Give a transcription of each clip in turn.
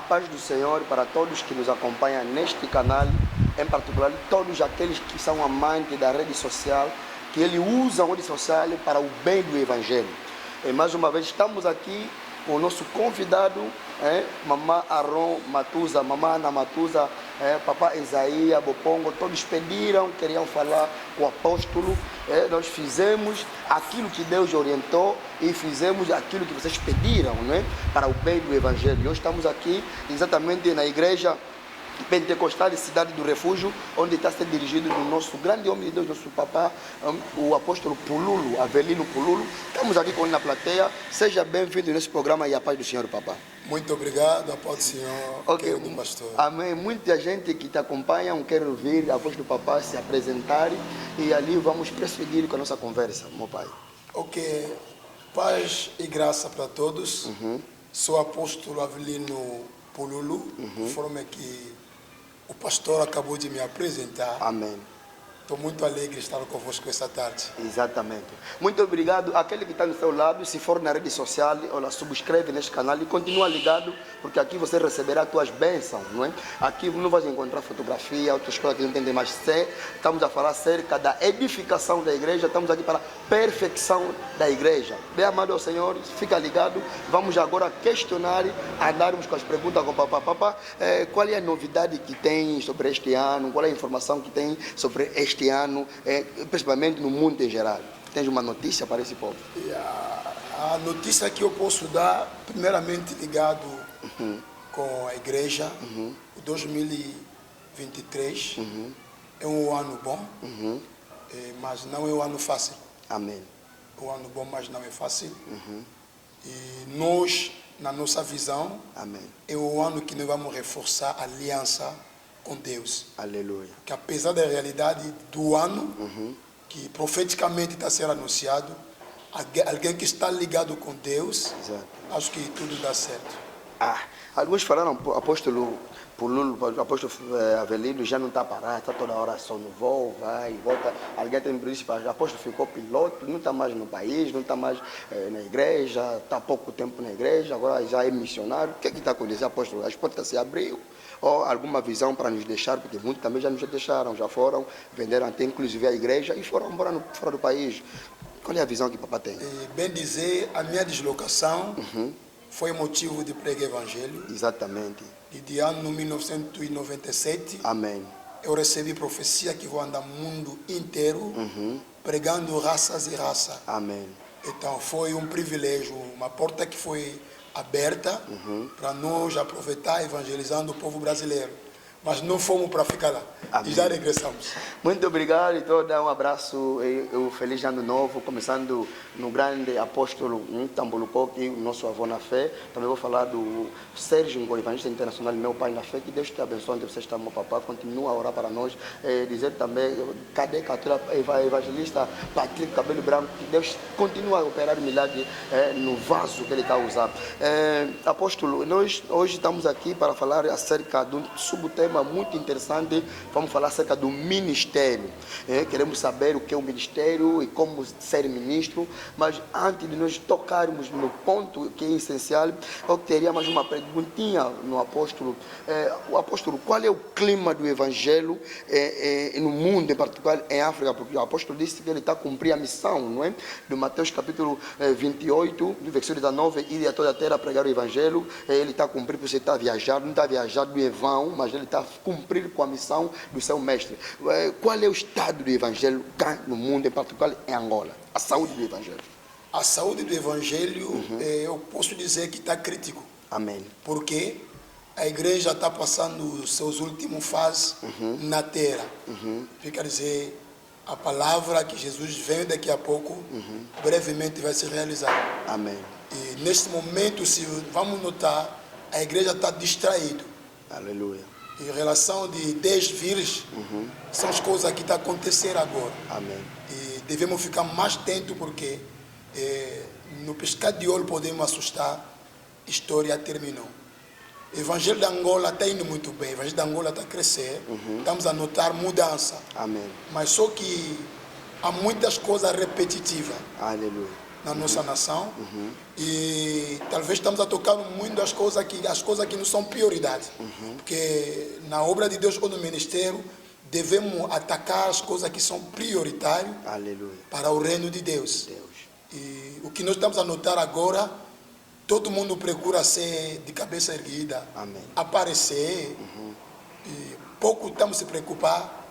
paz do Senhor para todos que nos acompanham neste canal, em particular todos aqueles que são amantes da rede social, que ele usa a rede social para o bem do Evangelho. E mais uma vez estamos aqui com o nosso convidado, Mamã Aron Matuza, Mamã Ana Matuza, Papá Isaías Bopongo, todos pediram, queriam falar com o apóstolo. Nós fizemos aquilo que Deus orientou e fizemos aquilo que vocês pediram, para o bem do Evangelho. E hoje estamos aqui exatamente na igreja pentecostal de Cidade do Refúgio, onde está sendo dirigido o nosso grande homem de Deus, nosso papá, o apóstolo Pululo, Avelino Pululo. Estamos aqui com ele na plateia. Seja bem-vindo nesse programa e a paz do Senhor, papá. Muito obrigado, a paz do Senhor, querido pastor. Amém. Muita gente que te acompanha quer ouvir a voz do papá se apresentar e ali vamos prosseguir com a nossa conversa, meu pai. Ok, paz e graça para todos. Sou o apóstolo Avelino Pululo, conforme que o pastor acabou de me apresentar. Amém. Estou muito alegre de estar convosco esta tarde. Exatamente. Muito obrigado. Aquele que está no seu lado, se for na rede social, olha, subscreve neste canal e continua ligado, porque aqui você receberá as tuas bênçãos, não é? Aqui não vai encontrar fotografia, outras coisas que não entendem mais. Estamos a falar acerca da edificação da igreja, estamos aqui para a perfeição da igreja. Bem amado ao Senhor, fica ligado. Vamos agora questionar, andarmos com as perguntas com o papá. Papá, qual é a novidade que tem sobre este ano? Qual é a informação que tem sobre este ano, principalmente no mundo em geral? Tens uma notícia para esse povo? A notícia que eu posso dar, primeiramente ligado com a igreja, o 2023 é um ano bom, mas não é um ano fácil. Amém. É um ano bom, mas não é fácil. E nós, na nossa visão, amém, é o ano que nós vamos reforçar a aliança com Deus. Aleluia. Que apesar da realidade do ano, que profeticamente está sendo anunciado, alguém que está ligado com Deus, exato, acho que tudo dá certo. Alguns falaram, apóstolo Pululo, o apóstolo Avelino já não está parado, está toda hora só no voo, vai e volta. Alguém tem princípio, o apóstolo ficou piloto, não está mais no país, não está mais na igreja, está há pouco tempo na igreja, agora já é missionário. O que está acontecendo, apóstolo? As portas se abriu? Ou alguma visão para nos deixar, porque muitos também já nos deixaram, já foram, venderam até inclusive a igreja e foram morar fora do país. Qual é a visão que o papá tem? Bem dizer, a minha deslocação foi motivo de pregar evangelho. Exatamente. E de ano 1997, amém, eu recebi profecia que vou andar o mundo inteiro pregando raças e raça. Amém. Então foi um privilégio, uma porta que foi aberta para nós aproveitar evangelizando o povo brasileiro. Mas não fomos para ficar lá. Amém. E já regressamos. Muito obrigado. Então, dar um abraço e um feliz ano novo, começando no grande apóstolo Tambulucoque, o nosso avô na fé. Também vou falar do Sérgio, o evangelista internacional, meu pai na fé. Que Deus te abençoe, onde você está, meu papá. Continua a orar para nós. Dizer também, cadê a evangelista Patrick Cabelo Branco? Que Deus continua a operar milagre no vaso que ele está usando. Apóstolo, nós hoje estamos aqui para falar acerca de um subtema muito interessante. Vamos falar acerca do ministério. Queremos saber o que é o ministério e como ser ministro, mas antes de nós tocarmos no ponto que é essencial, eu teria mais uma perguntinha no apóstolo. O apóstolo, qual é o clima do evangelho no mundo, em particular em África? Porque o apóstolo disse que ele está a cumprir a missão, não é? Do Mateus capítulo 28, do versículo 19, ir a toda a terra pregar o evangelho. Ele está a cumprir, porque você está a viajar, não está a viajar do vão, mas ele está a cumprir com a missão do seu mestre. Qual é o estado do evangelho cá no mundo, em particular em Angola? A saúde do evangelho. A saúde do evangelho, eu posso dizer que está crítico. Amém. Porque a igreja está passando os seus últimos fases na terra. Quer dizer, a palavra que Jesus vem daqui a pouco, brevemente vai se realizar. Amém. E neste momento, se vamos notar, a igreja está distraída. Aleluia. Em relação de 10 vírus, são as coisas que estão acontecendo agora. Amém. E devemos ficar mais atentos porque no piscar de olho podemos assustar. A história terminou. O evangelho da Angola está indo muito bem. O evangelho da Angola está a crescer. Estamos a notar mudança. Amém. Mas só que há muitas coisas repetitivas. Aleluia. Na nossa nação. E talvez estamos a tocar muito as coisas que não são prioridade. Porque na obra de Deus ou no ministério, devemos atacar as coisas que são prioritárias. Aleluia. Para o reino de Deus. E o que nós estamos a notar agora, todo mundo procura ser de cabeça erguida, Amém. Aparecer, e pouco estamos a se preocupar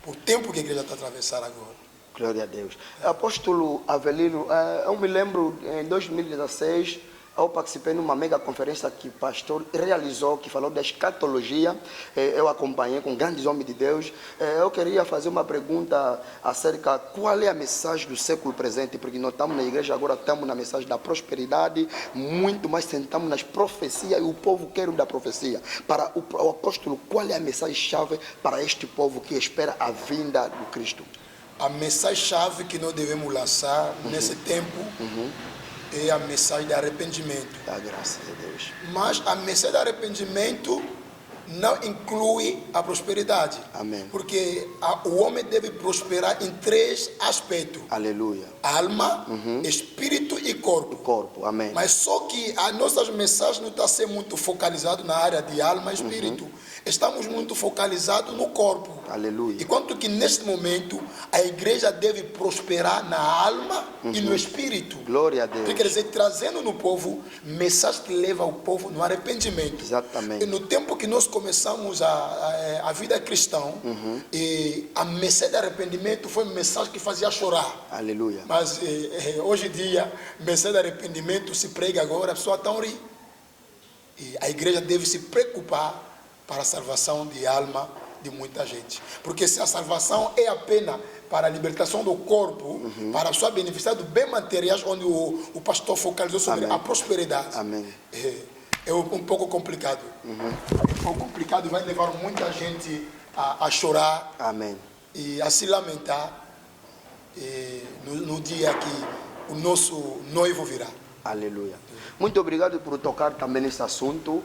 por tempo que a igreja está a atravessar agora. Glória a Deus. Apóstolo Avelino, eu me lembro em 2016, eu participei numa mega conferência que o pastor realizou, que falou da escatologia. Eu acompanhei com grandes homens de Deus. Eu queria fazer uma pergunta acerca qual é a mensagem do século presente, porque nós estamos na igreja agora, estamos na mensagem da prosperidade, muito mais sentamos nas profecias e o povo quer o da profecia. Para o apóstolo, qual é a mensagem-chave para este povo que espera a vinda do Cristo? A mensagem-chave que nós devemos lançar nesse tempo é a mensagem de arrependimento. Graças a Deus. Mas a mensagem de arrependimento não inclui a prosperidade. Amém. Porque o homem deve prosperar em 3 aspectos. Aleluia. Alma, espírito e corpo. Corpo, amém. Mas só que as nossas mensagens não estão sendo muito focalizadas na área de alma e espírito. Estamos muito focalizados no corpo. Aleluia. Enquanto que neste momento a igreja deve prosperar na alma e no espírito. Glória a Deus. Quer dizer, trazendo no povo mensagem que leva o povo no arrependimento. Exatamente. E no tempo que nós começamos a vida cristã, e a mensagem de arrependimento foi uma mensagem que fazia chorar. Aleluia. Mas hoje em dia, mensagem de arrependimento se prega agora, a pessoa está a rir. E a igreja deve se preocupar para a salvação de alma de muita gente. Porque se a salvação é apenas para a libertação do corpo, para a sua beneficiar do bem materiais, onde o pastor focalizou sobre a prosperidade. Amém. É um pouco complicado. É um pouco complicado e vai levar muita gente a chorar. Amém. E a se lamentar no dia que o nosso noivo virá. Aleluia. Muito obrigado por tocar também nesse assunto.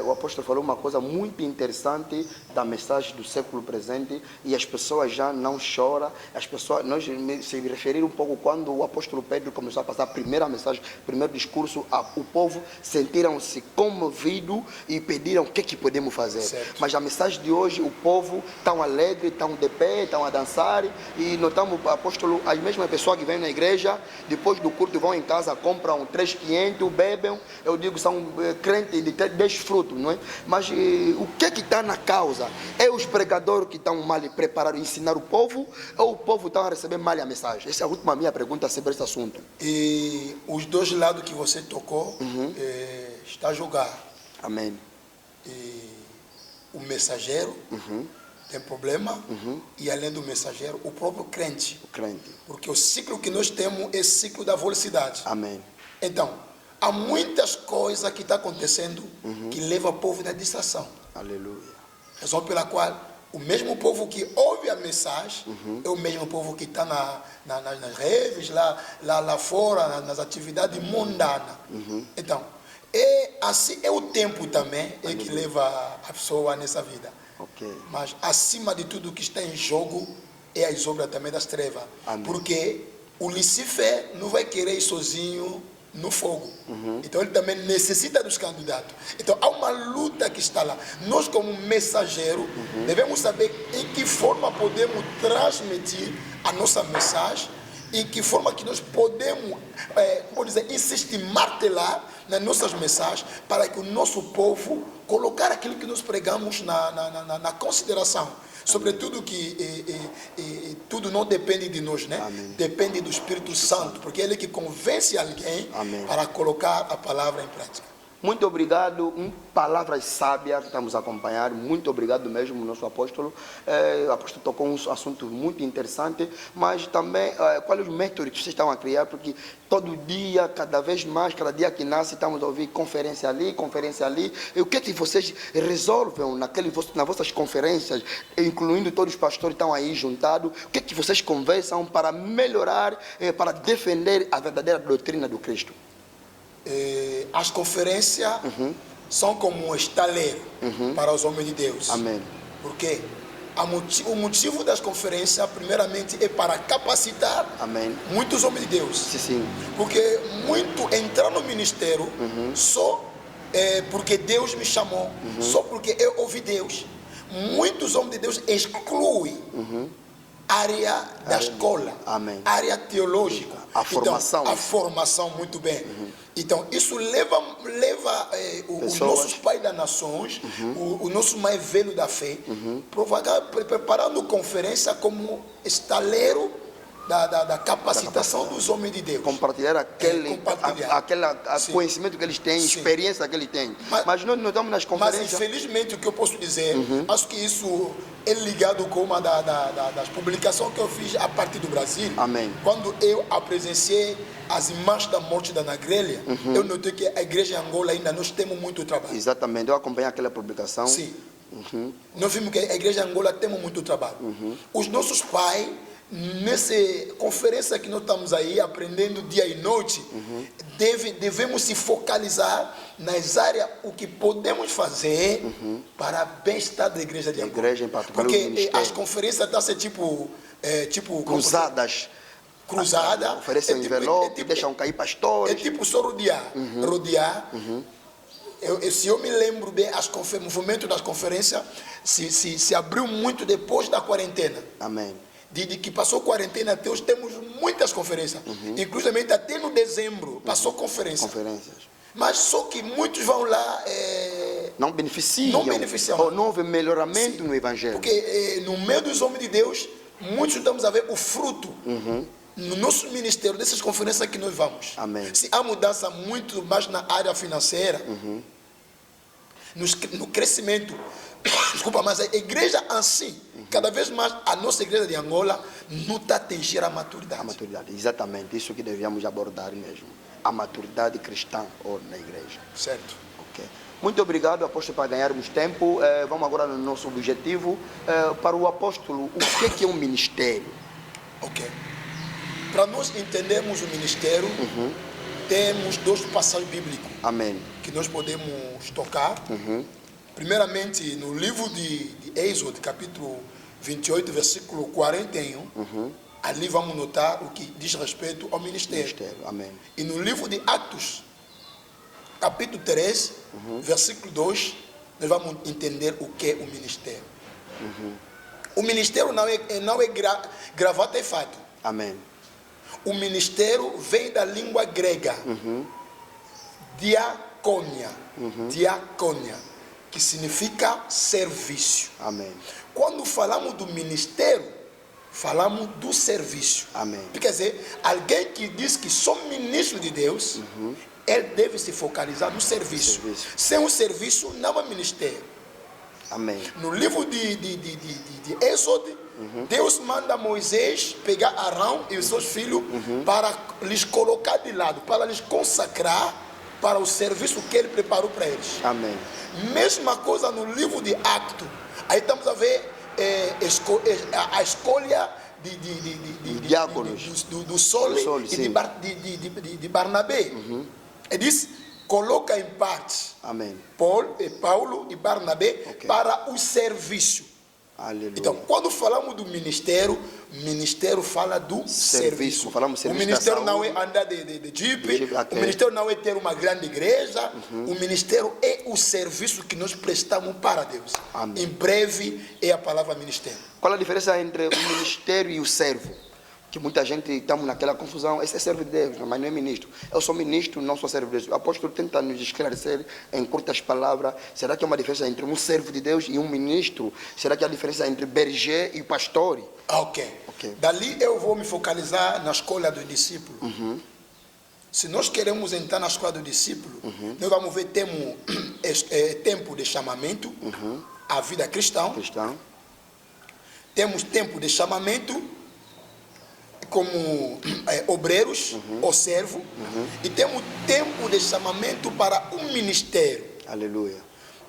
O apóstolo falou uma coisa muito interessante da mensagem do século presente e as pessoas já não choram. As pessoas, nós se referir um pouco quando o apóstolo Pedro começou a passar a primeira mensagem, o primeiro discurso, o povo sentiram-se comovidos e pediram o que podemos fazer. Certo. Mas a mensagem de hoje, o povo tão alegre, tão de pé, tão a dançar e notamos, apóstolo, as mesmas pessoas que vêm na igreja, depois do culto vão em casa, compram 3.500, bebem, eu digo, são crentes de 10 frutos, não é? Mas o que está na causa? É os pregadores que estão mal preparados a ensinar o povo ou o povo está a receber mal a mensagem? Essa é a última minha pergunta sobre esse assunto. E os dois lados que você tocou está a jogar. Amém. E o mensageiro tem problema e além do mensageiro, o próprio crente. O crente. Porque o ciclo que nós temos é o ciclo da velocidade. Amém. Então, há muitas coisas que estão acontecendo que levam o povo na distração. Aleluia. Razão pela qual o mesmo povo que ouve a mensagem é o mesmo povo que está nas redes, lá fora, nas atividades mundanas. Então, assim é o tempo também que leva a pessoa nessa vida. Ok. Mas acima de tudo o que está em jogo é as obras também das trevas. Amém. Porque o Lucifer não vai querer ir sozinho no fogo. Então ele também necessita dos candidatos. Então há uma luta que está lá. Nós como mensageiro devemos saber em que forma podemos transmitir a nossa mensagem, em que forma que nós podemos, insistir, martelar nas nossas mensagens para que o nosso povo colocar aquilo que nós pregamos na consideração. Sobretudo que tudo não depende de nós, né? Amém. Depende do Espírito Santo, porque ele é que convence alguém para colocar a palavra em prática. Muito obrigado, palavras sábias que estamos a acompanhar, muito obrigado mesmo, nosso apóstolo. O apóstolo tocou um assunto muito interessante, mas também quais os métodos que vocês estão a criar, porque todo dia, cada vez mais, cada dia que nasce, estamos a ouvir conferência ali, e o que é que vocês resolvem nas vossas conferências, incluindo todos os pastores que estão aí juntados, o que é que vocês conversam para melhorar, para defender a verdadeira doutrina do Cristo? As conferências são como um estaleiro para os homens de Deus. Amém. Porque O motivo das conferências, primeiramente, é para capacitar Amém. muitos homens de Deus. Sim, sim. Porque muito entrar no ministério só porque Deus me chamou, só porque eu ouvi Deus. Muitos homens de Deus excluem área da escola, Amém. área teológica, a formação. Então, a formação, muito bem. Então, isso leva os nossos pais das nações, o nosso mais velho da fé, preparando conferência como estaleiro da capacitação dos homens de Deus. Compartilhar aquele conhecimento que eles têm, experiência que eles têm. Mas nós estamos nas conferências. Mas infelizmente o que eu posso dizer, acho que isso é ligado com uma das publicações que eu fiz a partir do Brasil. Amém. Quando eu presenciei as imagens da morte da Ana Grelha, eu notei que a igreja em Angola ainda nós temos muito trabalho. Exatamente, eu acompanhei aquela publicação. Sim. Nós vimos que a igreja em Angola temos muito trabalho. Os nossos pais, nessa conferência que nós estamos aí aprendendo dia e noite, devemos se focalizar nas áreas o que podemos fazer para o bem-estar da igreja de Angola. Igreja em particular, porque as conferências estão a ser tipo cruzadas. Oferecem um envelope, deixam cair pastores. É tipo só rodear. Se eu me lembro bem, o movimento das conferências se abriu muito depois da quarentena. Amém. De que passou quarentena até hoje, temos muitas conferências. Inclusive até no dezembro passou conferências. Mas só que muitos vão lá... não beneficiam. Ou não houve melhoramento no Evangelho. Porque no meio dos homens de Deus, muitos estamos a ver o fruto. No nosso ministério, dessas conferências que nós vamos. Amém. Se há mudança muito mais na área financeira, no crescimento, desculpa, mas a igreja assim, cada vez mais a nossa igreja de Angola não está a atingir a maturidade. A maturidade, exatamente, isso que devíamos abordar mesmo. A maturidade cristã na igreja. Certo. Ok. Muito obrigado, apóstolo, para ganharmos tempo. Vamos agora no nosso objetivo. Para o apóstolo, o que é um ministério? Ok. Para nós entendermos o ministério, temos dois passagens bíblicos. Amém. Que nós podemos tocar. Primeiramente, no livro de Êxodo, capítulo 28, versículo 41, ali vamos notar o que diz respeito ao ministério. Amém. E no livro de Atos, capítulo 3, versículo 2, nós vamos entender o que é o ministério. O ministério não é gravata e fato. Amém. O ministério vem da língua grega, diaconia, que significa serviço. Amém. Quando falamos do ministério, falamos do serviço. Amém. Quer dizer, alguém que diz que sou ministro de Deus, ele deve se focalizar no serviço. Sem o serviço, não há ministério. Amém. No livro de Êxodo, Deus manda Moisés pegar Arão e os seus filhos para lhes colocar de lado, para lhes consagrar para o serviço que ele preparou para eles. Amém. Mesma coisa no livro de Atos. Aí estamos a ver a escolha de diáconos do Sol e de Barnabé. Ele diz: coloca em parte Paulo e Barnabé para o serviço. Aleluia. Então, quando falamos do ministério, o ministério fala do serviço. Falamos o ministério não é andar de jeep, o ministério não é ter uma grande igreja, o ministério é o serviço que nós prestamos para Deus. Amém. Em breve é a palavra ministério. Qual a diferença entre o ministério e o servo? Que muita gente estamos naquela confusão. Esse é servo de Deus, mas não é ministro. Eu sou ministro, não sou servo de Deus. O apóstolo tenta nos esclarecer em curtas palavras. Será que há uma diferença entre um servo de Deus e um ministro? Será que há diferença entre berger e pastor? Ok. Dali eu vou me focalizar na escola do discípulo. Se nós queremos entrar na escola do discípulo, nós vamos ver tempo de chamamento, a vida cristã. Temos tempo de chamamento como obreiros ou servo, e temos tempo de chamamento para um ministério. Aleluia.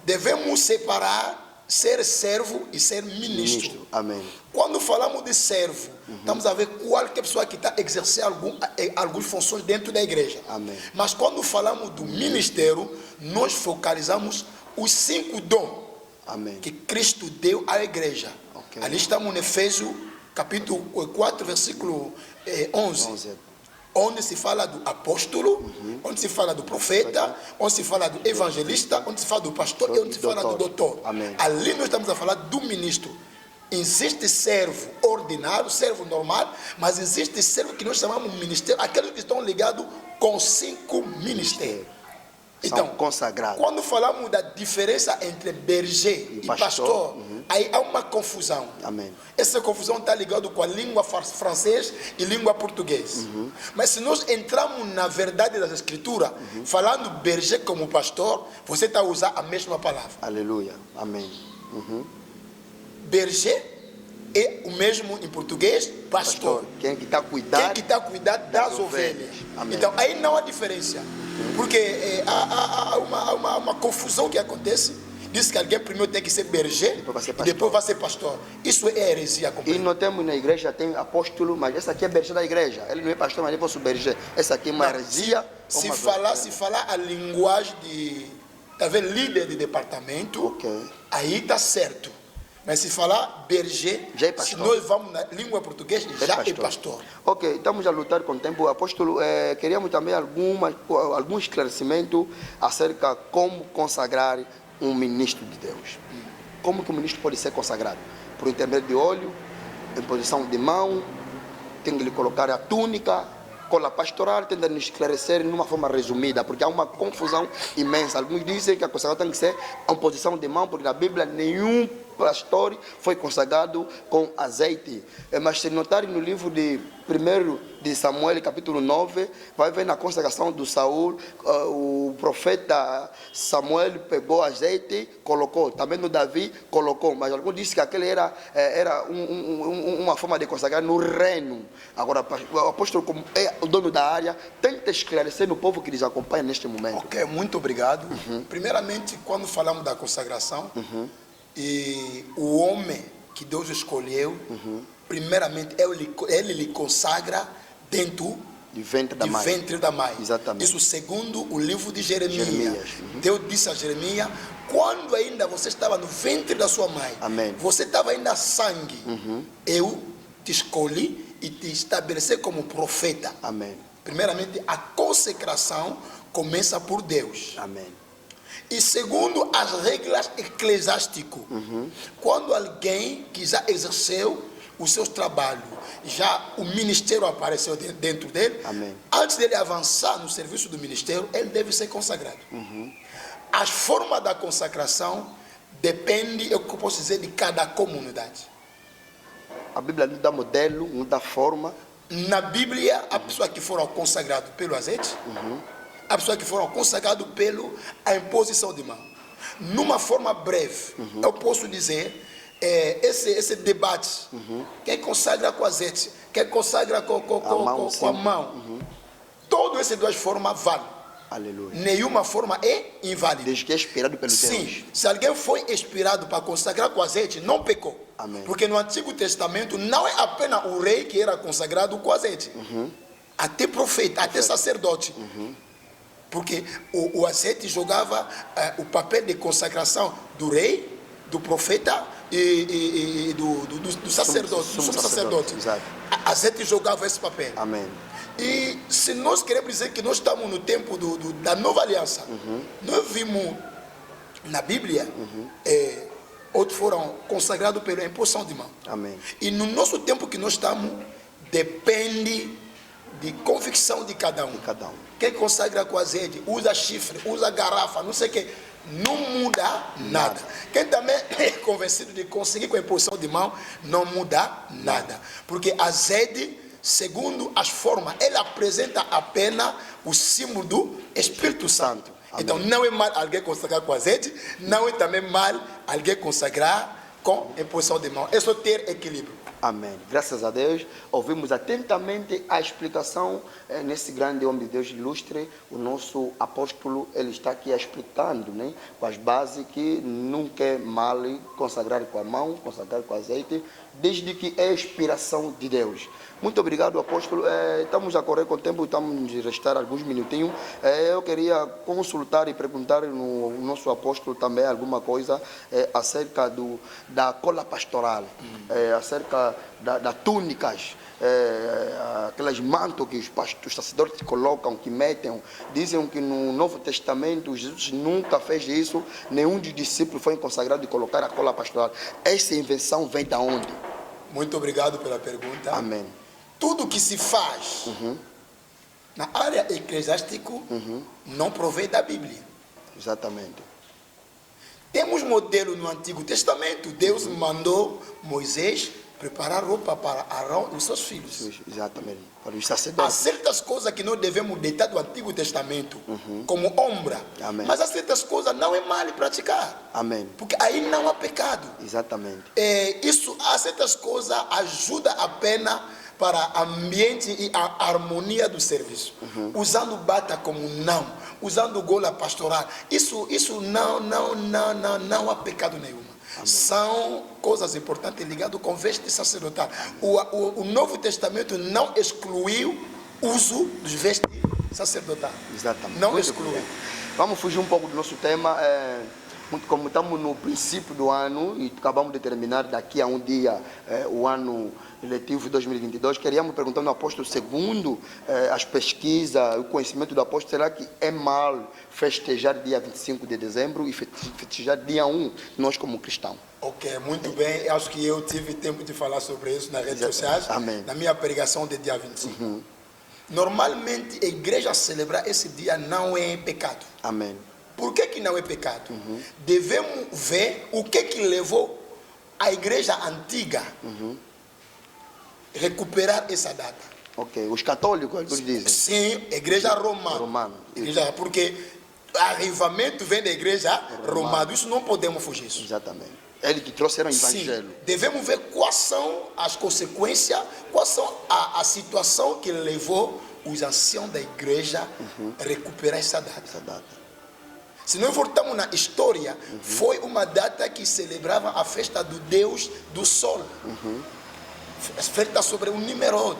Devemos separar ser servo e ser ministro. Amém. Quando falamos de servo, estamos a ver qualquer pessoa que está exercendo algumas funções dentro da igreja. Amém. Mas quando falamos do ministério, nós focalizamos os 5 dons que Cristo deu à igreja. Ok. Ali estamos em Efésios, capítulo 4, versículo 11. Onde se fala do apóstolo, onde se fala do profeta, onde se fala do evangelista, onde se fala do pastor e onde se fala do doutor. Amém. Ali nós estamos a falar do ministro. Existe servo ordinário, servo normal, mas existe servo que nós chamamos de ministério, aqueles que estão ligados com 5 ministérios. Então, consagrados. Quando falamos da diferença entre berger e pastor, aí há uma confusão. Amém. Essa confusão está ligada com a língua francesa e língua portuguesa. Mas se nós entrarmos na verdade das escrituras, falando berger como pastor, você está a usar a mesma palavra. Aleluia. Amém. Berger é o mesmo em português, pastor. Quem que está a cuidar? Quem que está a cuidar das ovelhas. Amém. Então, aí não há diferença. Porque há uma confusão que acontece. Diz que alguém primeiro tem que ser berger e depois vai ser pastor. Isso é heresia completa. E nós temos na igreja, tem apóstolo, mas esse aqui é berger da igreja. Ele não é pastor, mas ele fosse berger. Essa aqui é uma heresia. Se falar a linguagem de talvez líder de departamento, aí está certo. Mas se falar berger, já é pastor. Se nós vamos na língua portuguesa, já é pastor. Ok, estamos a lutar com o tempo. Apóstolo, queríamos também algum esclarecimento acerca de como consagrar um ministro de Deus. Como que o ministro pode ser consagrado? Por intermédio de óleo, em posição de mão, tem que lhe colocar a túnica, cola pastoral, tentando esclarecer de uma forma resumida, porque há uma confusão imensa. Alguns dizem que a consagração tem que ser em posição de mão, porque na Bíblia nenhum pastor foi consagrado com azeite. Mas se notarem no livro de 1 de Samuel, capítulo 9, vai ver na consagração do Saul, o profeta Samuel pegou azeite, colocou. Também no Davi, colocou. Mas alguns dizem que aquele era uma forma de consagrar no reino. Agora, o apóstolo, como é o dono da área, tenta esclarecer no povo que nos acompanha neste momento. Ok, muito obrigado. Primeiramente, quando falamos da consagração, e o homem que Deus escolheu, primeiramente ele lhe consagra dentro do ventre da mãe. Exatamente. Isso segundo o livro de Jeremias. Deus disse a Jeremias, quando ainda você estava no ventre da sua mãe, Amém. Você estava ainda sangue, eu te escolhi e te estabeleci como profeta. Amém. Primeiramente, a consecração começa por Deus. Amém. E segundo as regras eclesiásticas, quando alguém que já exerceu os seus trabalhos, já o ministério apareceu dentro dele, Amém. Antes dele avançar no serviço do ministério, ele deve ser consagrado. As formas da consagração dependem, eu posso dizer, de cada comunidade. A Bíblia não dá modelo, não dá forma. Na Bíblia, a pessoa que foram consagrados pelo azeite, a pessoa que foram consagrados pela imposição de mão. Numa forma breve, eu posso dizer, esse debate, quem consagra com azeite, quem consagra com a mão, todas essas duas formas valem. Aleluia. Nenhuma forma é inválida. Desde que é inspirado pelo Deus. Sim, se alguém foi inspirado para consagrar com azeite, não pecou. Amém. Porque no Antigo Testamento não é apenas o rei que era consagrado com azeite. Até profeta, até sacerdote. Porque o azeite jogava o papel de consagração do rei, do profeta e do sacerdote. Sumo sacerdote. Exato. Azeite jogava esse papel. Amém. E se nós queremos dizer que nós estamos no tempo da nova aliança, nós vimos na Bíblia, outros foram consagrados pela imposição de mão. Amém. E no nosso tempo que nós estamos, depende de convicção de cada um. Quem consagra com azeite, usa chifre, usa garrafa, não sei o que, não muda nada. Quem também é convencido de conseguir com a imposição de mão, não muda nada. Porque azeite, segundo as formas, ele apresenta apenas o símbolo do Espírito Santo. Amém. Então não é mal alguém consagrar com azeite, não é também mal alguém consagrar com imposição de mão. É só ter equilíbrio. Amém. Graças a Deus, ouvimos atentamente a explicação nesse grande homem de Deus ilustre, o nosso apóstolo, ele está aqui explicando, né, com as bases que nunca é mal consagrar com a mão, consagrar com azeite, desde que é inspiração de Deus. Muito obrigado, apóstolo. Estamos a correr com o tempo, estamos a restar alguns minutinhos. Eu queria consultar e perguntar no nosso apóstolo também alguma coisa acerca da cola pastoral, acerca das túnicas, aquelas mantos que os sacerdotes colocam, que metem. Dizem que no Novo Testamento Jesus nunca fez isso, nenhum dos discípulos foi consagrado de colocar a cola pastoral. Essa invenção vem de onde? Muito obrigado pela pergunta. Amém. Tudo que se faz na área eclesiástica não provém da Bíblia. Exatamente. Temos modelo no Antigo Testamento. Deus mandou Moisés preparar roupa para Arão e os seus filhos. Exatamente. Para os Há sacerdotes. certas coisas que nós devemos deitar do Antigo Testamento como ombra. Amém. Mas há certas coisas não é mal praticar. Amém. Porque aí não há pecado. Exatamente. Há certas coisas ajudam apenas para ambiente e a harmonia do serviço. Usando bata como não, usando gola pastoral. Isso não há pecado nenhum. Amém. São coisas importantes ligadas com veste sacerdotal. O Novo Testamento não excluiu o uso dos vestes sacerdotais. Exatamente. Não Muito excluiu. bem. Vamos fugir um pouco do nosso tema. Como estamos no princípio do ano e acabamos de terminar daqui a um dia o ano letivo de 2022, queríamos perguntar ao apóstolo, segundo as pesquisas, o conhecimento do apóstolo, será que é mal festejar dia 25 de dezembro e festejar dia 1, nós como cristãos? Ok, muito bem. Acho que eu tive tempo de falar sobre isso nas redes sociais, Amém. na minha pregação de dia 25. Normalmente, a igreja celebrar esse dia não é pecado. Amém. Por que não é pecado? Devemos ver o que levou a igreja antiga a recuperar essa data. Ok, os católicos, eles dizem. Sim, a igreja romana. Porque o arreivamento vem da igreja romana. Isso não podemos fugir disso. Exatamente. Ele que trouxeram o evangelho. Sim, devemos ver quais são as consequências, quais são a situação que levou os anciãos da igreja a recuperar essa data. Se nós voltamos na história, foi uma data que celebrava a festa do Deus do Sol. Festa sobre o Nimrod.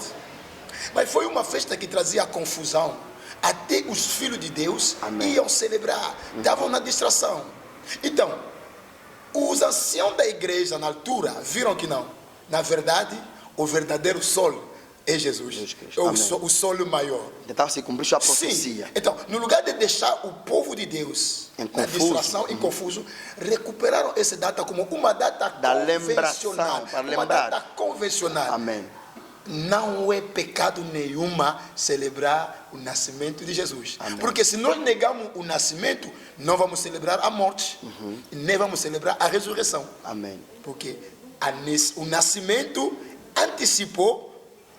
Mas foi uma festa que trazia confusão. Até os filhos de Deus iam celebrar, estavam na distração. Então, os anciãos da igreja na altura viram que não. Na verdade, o verdadeiro sol é Jesus. O sol maior. Então se cumpriu a profecia. Sim. Então, no lugar de deixar o povo de Deus na distração e confuso, recuperaram essa data como uma data convencional. Uma data convencional. Amém. Não é pecado nenhuma celebrar o nascimento de Jesus. Amém. Porque se nós negamos o nascimento, não vamos celebrar a morte, nem vamos celebrar a ressurreição. Amém. Porque o nascimento antecipou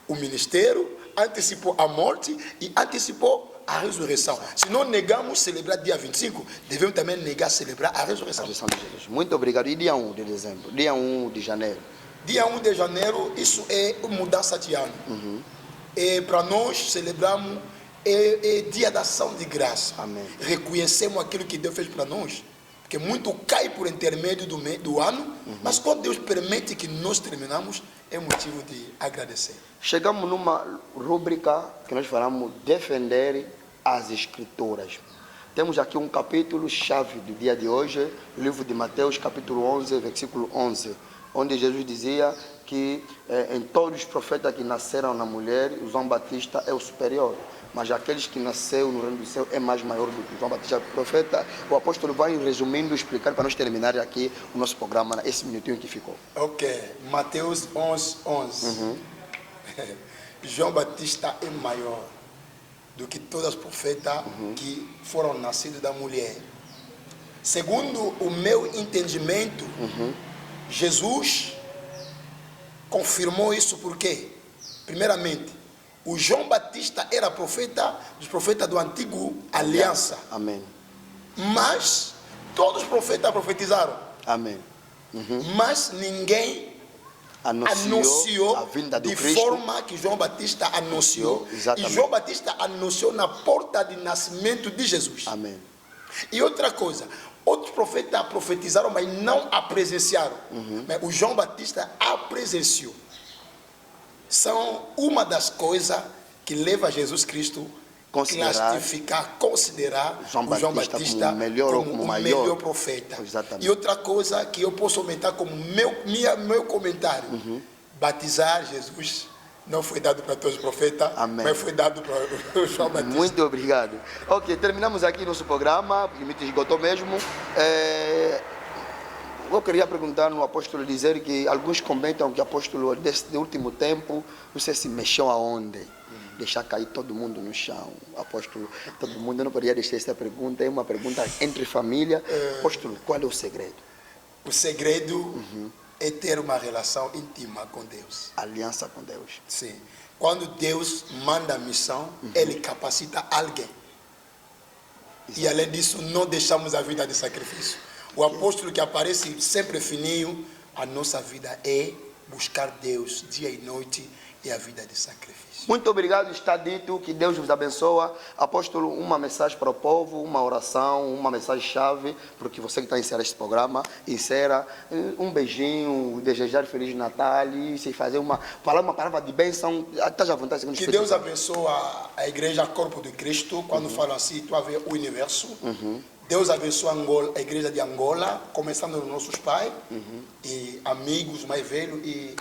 o ministério, antecipou a morte e antecipou a ressurreição. Se não negamos celebrar dia 25, devemos também negar celebrar a ressurreição. De Jesus. Muito obrigado. E dia 1 de dezembro? Dia 1 de janeiro? Dia 1 de janeiro, isso é mudança de ano. E para nós celebramos dia da ação de graça. Amém. Reconhecemos aquilo que Deus fez para nós. Porque muito cai por intermédio do ano, mas quando Deus permite que nós terminamos, é motivo de agradecer. Chegamos numa rúbrica que nós falamos defender as escrituras. Temos aqui um capítulo chave do dia de hoje, o livro de Mateus, capítulo 11, versículo 11, onde Jesus dizia que em todos os profetas que nasceram na mulher, o João Batista é o superior. Mas aqueles que nasceram no reino do céu é mais maior do que João Batista, profeta. O apóstolo vai resumindo, explicar para nós terminar aqui o nosso programa, esse minutinho que ficou. Ok, Mateus 11, 11. João Batista é maior do que todos os profetas que foram nascidos da mulher. Segundo o meu entendimento, Jesus confirmou isso porque, primeiramente, o João Batista era profeta dos profetas do Antigo Aliança. Amém. Mas todos os profetas profetizaram. Amém. Mas ninguém anunciou a vinda do de Cristo. forma que João Batista anunciou. E Exatamente. João Batista anunciou na porta de nascimento de Jesus. Amém. E outra coisa, outros profetas profetizaram, mas não a presenciaram. Mas o João Batista a presenciou. São uma das coisas que leva Jesus Cristo a considerar o João Batista como o melhor ou como o maior profeta. Exatamente. E outra coisa que eu posso aumentar como meu comentário, batizar Jesus não foi dado para todos os profetas, Amém. Mas foi dado para o João Batista. Muito obrigado. Ok, terminamos aqui nosso programa, o limite esgotou mesmo. Eu queria perguntar no apóstolo, dizer que alguns comentam que o apóstolo desse último tempo, não sei se mexeu aonde, deixar cair todo mundo no chão. Apóstolo, todo mundo, eu não poderia deixar essa pergunta, é uma pergunta entre família. Apóstolo, qual é o segredo? O segredo é ter uma relação íntima com Deus. Aliança com Deus. Sim. Quando Deus manda a missão, Ele capacita alguém. E além disso, não deixamos a vida de sacrifício. O apóstolo que aparece sempre fininho, a nossa vida é buscar Deus dia e noite e a vida de sacrifício. Muito obrigado, está dito, que Deus vos abençoe. Apóstolo, uma mensagem para o povo, uma oração, uma mensagem-chave, porque você que está encerrando este programa, encerra, um beijinho, desejar Feliz Natal, e se fazer falar uma palavra de bênção, está à vontade. Que Deus abençoe a igreja Corpo de Cristo, quando falam assim, tu vê o universo. Deus abençoe a igreja de Angola, começando nos nossos pais, e amigos mais velhos e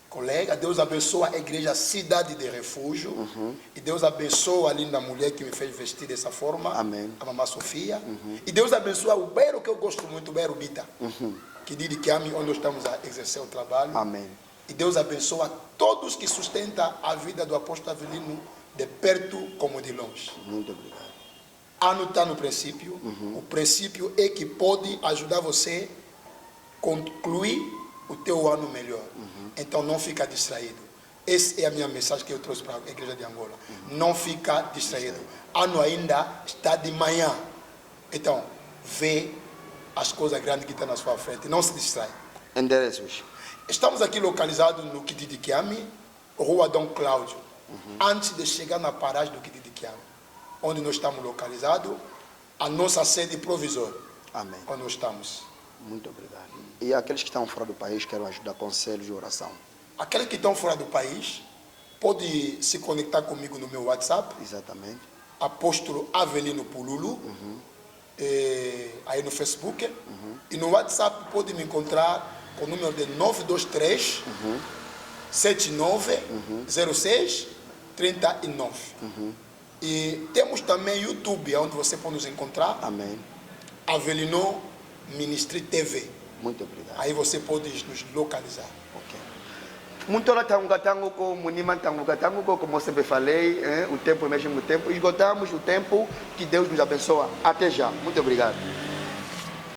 colega. Deus abençoa a igreja Cidade de Refúgio. E Deus abençoa a linda mulher que me fez vestir dessa forma. Amém. A mamãe Sofia. E Deus abençoa o Beiro, que eu gosto muito, o Beiro Bita. Que diz que ame onde estamos a exercer o trabalho. Amém. E Deus abençoa todos que sustentam a vida do apóstolo Avelino, de perto como de longe. Muito obrigado. Ano está no princípio. O princípio é que pode ajudar você a concluir o teu ano melhor. Então não fica distraído. Essa é a minha mensagem que eu trouxe para a igreja de Angola. Não fica distraído. Ano ainda está de manhã. Então, vê as coisas grandes que estão na sua frente. Não se distrai. Endereços. Estamos aqui localizados no Kitidikiami, Rua Dom Cláudio. Antes de chegar na paragem do Kitidikiami, onde nós estamos localizados, a nossa sede provisória. Amém. Onde nós estamos. Muito obrigado. E aqueles que estão fora do país, querem ajudar, conselhos de oração. Aqueles que estão fora do país, pode se conectar comigo no meu WhatsApp. Exatamente. Apóstolo Avelino Pululu. Aí no Facebook. E no WhatsApp pode me encontrar com o número de 923 79 06 39. E temos também YouTube, onde você pode nos encontrar. Amém. Avelino Ministry TV. Muito obrigado. Aí você pode nos localizar. Ok. Muito lá tango como eu sempre falei, o tempo é o mesmo tempo. Esgotamos o tempo, que Deus nos abençoe. Até já. Muito obrigado.